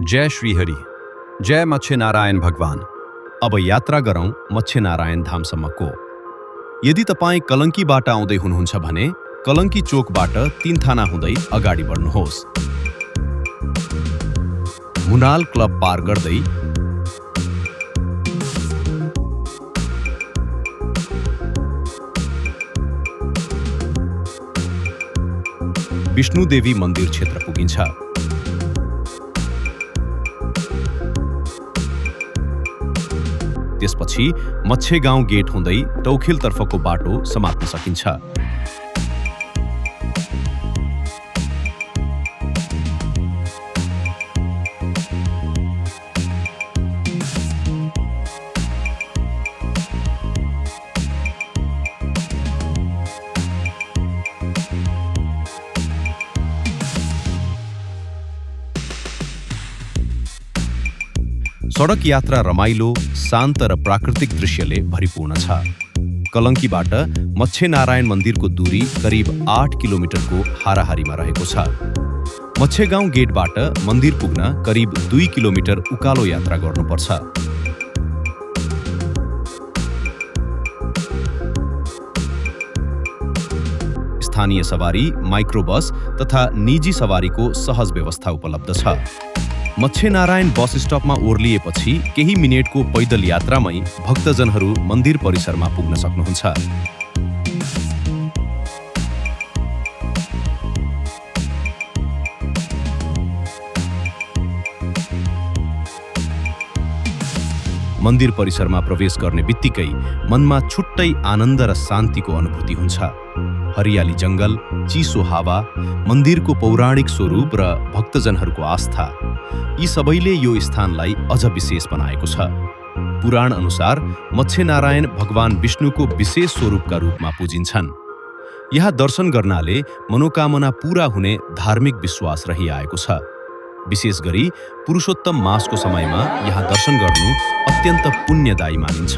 जय श्रीहरि, जय मच्छेनारायण भगवान। अब यात्रा गरौँ मच्छेनारायण धामसम्मको। यदि तपाईँ कलङ्कीबाट आउँदै हुनुहुन्छ भने कलङ्की चोकबाट 3 थाना हुँदै अगाडि बढ्नुहोस्। मुनाल क्लब पार गर्दै विष्णुदेवी मन्दिर क्षेत्र पुगिन्छ। त्यसपछि मच्छेगाउँ गेट हुँदै टौखेलतर्फको बाटो समात्न सकिन्छ। सडक यात्रा रमाइलो, शान्त र प्राकृतिक दृश्यले भरिपूर्ण छ। कलङ्कीबाट मच्छेनारायण मन्दिरको दूरी करिब 8 किलोमिटरको हाराहारीमा रहेको छ। मच्छेगाउँ गेटबाट मन्दिर पुग्न करिब 2 किलोमिटर उकालो यात्रा गर्नुपर्छ। स्थानीय सवारी, माइक्रोबस तथा निजी सवारीको सहज व्यवस्था उपलब्ध छ। मच्छेनारायण बस स्टपमा ओर्लिएपछि केही मिनेटको पैदल यात्रामै भक्तजनहरू मन्दिर परिसरमा पुग्न सक्नुहुन्छ। मन्दिर परिसरमा प्रवेश गर्ने बित्तिकै मनमा छुट्टै आनन्द र शान्तिको अनुभूति हुन्छ। हरियाली जङ्गल, चिसो हावा, मन्दिरको पौराणिक स्वरूप र भक्तजनहरूको आस्था, यी सबैले यो स्थानलाई अझ विशेष बनाएको छ। पुराण अनुसार मच्छेनारायण भगवान विष्णुको विशेष स्वरूपका रूपमा पूजिन्छन्। यहाँ दर्शन गर्नाले मनोकामना पूरा हुने धार्मिक विश्वास रहिआएको छ। विशेष गरी पुरुषोत्तम मासको समयमा यहाँ दर्शन गर्नु अत्यन्त पुण्यदायी मानिन्छ।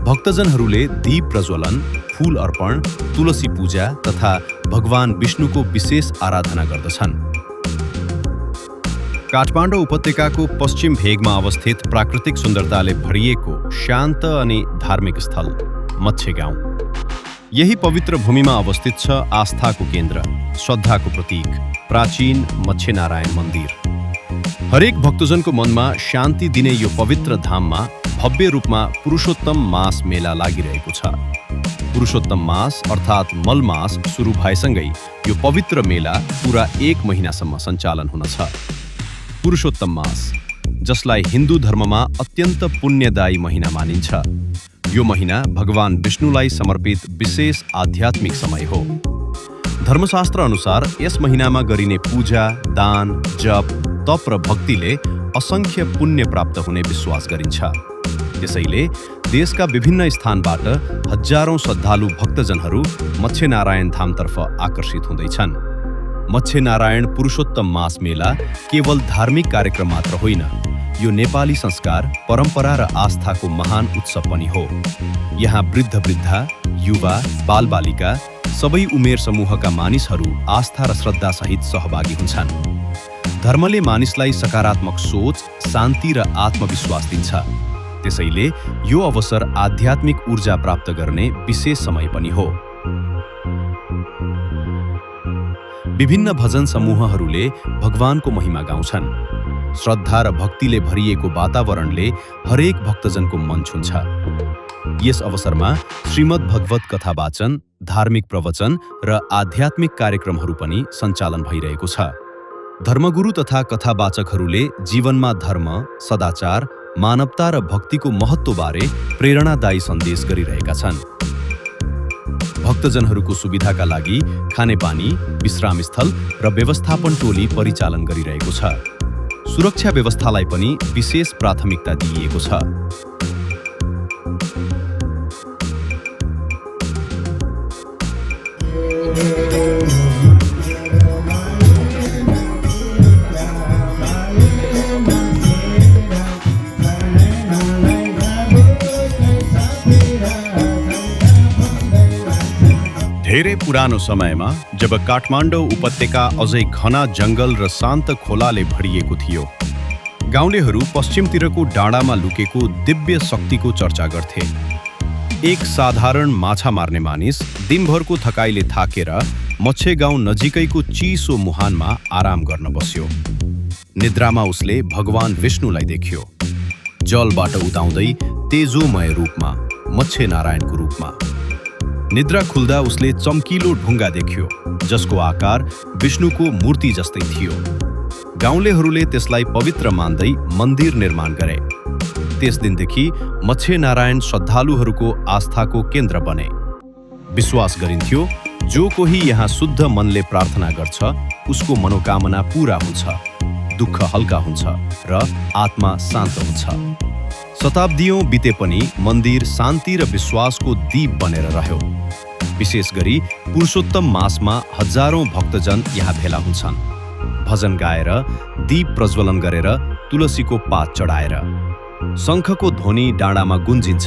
भक्तजनहरूले दीप प्रज्वलन, फूल अर्पण, तुलसी पूजा तथा भगवान विष्णुको विशेष आराधना गर्दछन्। काठमाडौँ उपत्यकाको पश्चिम भेगमा अवस्थित प्राकृतिक सुन्दरताले भरिएको शान्त अनि धार्मिक स्थल मच्छेगाउँ। यही पवित्र भूमिमा अवस्थित छ आस्थाको केन्द्र, श्रद्धाको प्रतीक, प्राचीन मच्छेनारायण मन्दिर। हरेक भक्तजनको मनमा शान्ति दिने यो पवित्र धाममा भव्य रूपमा पुरुषोत्तम मास मेला लागिरहेको छ। पुरुषोत्तम मास अर्थात् मल मास सुरु भएसँगै यो पवित्र मेला पुरा 1 महिनासम्म सञ्चालन हुनेछ। पुरुषोत्तम मास, जसलाई हिन्दू धर्ममा अत्यन्त पुण्यदायी महिना मानिन्छ। यो महिना भगवान विष्णुलाई समर्पित विशेष आध्यात्मिक समय हो। धर्मशास्त्र अनुसार यस महिनामा गरिने पूजा, दान, जप, तप र भक्तिले असंख्य पुण्य प्राप्त हुने विश्वास गरिन्छ। त्यसैले देशका विभिन्न स्थानबाट हजारौं श्रद्धालु भक्तजनहरू मच्छेनारायण धामतर्फ आकर्षित हुँदैछन्। मच्छेनारायण पुरुषोत्तम मास मेला केवल धार्मिक कार्यक्रम मात्र होइन, यो नेपाली संस्कार, परम्परा र आस्थाको महान उत्सव पनि हो। यहाँ वृद्ध-वृद्धा, युवा, बालबालिका, सबै उमेर समूहका मानिसहरू आस्था र श्रद्धासहित सहभागी हुन्छन्। धर्मले मानिसलाई सकारात्मक सोच, शान्ति र आत्मविश्वास दिन्छ। त्यसैले यो अवसर आध्यात्मिक ऊर्जा प्राप्त गर्ने विशेष समय पनि हो। विभिन्न भजन समूहहरूले भगवानको महिमा गाउँछन्। श्रद्धा र भक्तिले भरिएको वातावरणले हरेक भक्तजनको मन छुन्छ। यस अवसरमा श्रीमद् भगवत कथा वाचन, धार्मिक प्रवचन र आध्यात्मिक कार्यक्रमहरू पनि सञ्चालन भइरहेको छ। धर्मगुरु तथा कथावाचकहरूले जीवनमा धर्म, सदाचार, मानवता र भक्तिको महत्त्वबारे प्रेरणादायी सन्देश गरिरहेका छन्। भक्तजनहरूको सुविधाका लागि खानेपानी, विश्रामस्थल र व्यवस्थापन टोली परिचालन गरिरहेको छ। सुरक्षा व्यवस्थालाई पनि विशेष प्राथमिकता दिइएको छ। धेरै पुरानो समयमा जब काठमाडौँ उपत्यका अझै घना जङ्गल र शान्त खोलाले भरिएको थियो, गाउँलेहरू पश्चिमतिरको डाँडामा लुकेको दिव्य शक्तिको चर्चा गर्थे। एक साधारण माछा मार्ने मानिस दिनभरको थकाइले थाकेर मच्छे गाउँ नजिकैको चिसो मुहानमा आराम गर्न बस्यो। निद्रामा उसले भगवान विष्णुलाई देख्यो, जलबाट उदाउँदै तेजोमय रूपमा, मच्छे नारायणको रूपमा। निद्रा खुल्दा उसले चम्किलो ढुङ्गा देख्यो, जसको आकार विष्णुको मूर्ति जस्तै थियो। गाउँलेहरूले त्यसलाई पवित्र मान्दै मन्दिर निर्माण गरे। त्यस दिनदेखि मच्छे नारायण श्रद्धालुहरूको आस्थाको केन्द्र बने। विश्वास गरिन्थ्यो, जो कोही यहाँ शुद्ध मनले प्रार्थना गर्छ, उसको मनोकामना पूरा हुन्छ, दुःख हल्का हुन्छ र आत्मा शान्त हुन्छ। शताब्दीयों बिते पनि मन्दिर शान्ति र विश्वासको दीप बनेर रह्यो। विशेष गरी पुरुषोत्तम मासमा हजारौं भक्तजन यहाँ भेला हुन्छन्, भजन गाएर, दीप प्रज्वलन गरेर, तुलसीको पात चढाएर। शङ्खको ध्वनि डाँडामा गुन्जिन्छ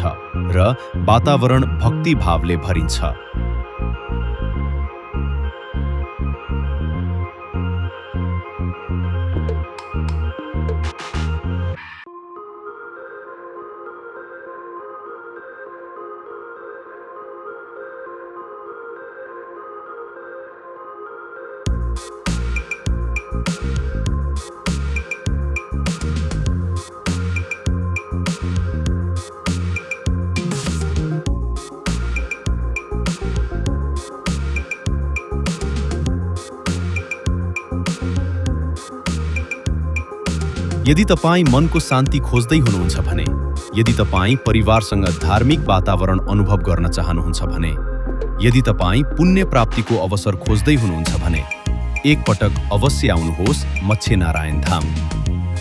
र वातावरण भक्ति भावले भरिन्छ। यदि तपाईँ मनको शान्ति खोज्दै हुनुहुन्छ भने, यदि तपाईँ परिवारसँग धार्मिक वातावरण अनुभव गर्न चाहनुहुन्छ भने, यदि तपाईँ पुण्य प्राप्तिको अवसर खोज्दै हुनुहुन्छ भने, एकपटक अवश्य आउनुहोस् मच्छे नारायण धाम।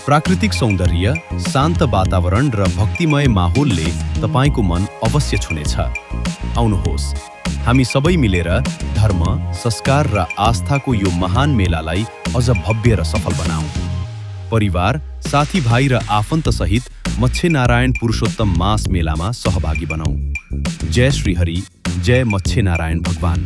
प्राकृतिक सौन्दर्य, शान्त वातावरण र भक्तिमय माहौलले तपाईँको मन अवश्य छुनेछ। आउनुहोस्, हामी सबै मिलेर धर्म, संस्कार र आस्थाको यो महान मेलालाई अझ भव्य र सफल बनाऊ। परिवार, साथीभाइ र आफन्तसहित मच्छे नारायण पुरुषोत्तम मास मेलामा सहभागी बनाऊ। जय श्री हरि, जय मच्छे नारायण भगवान।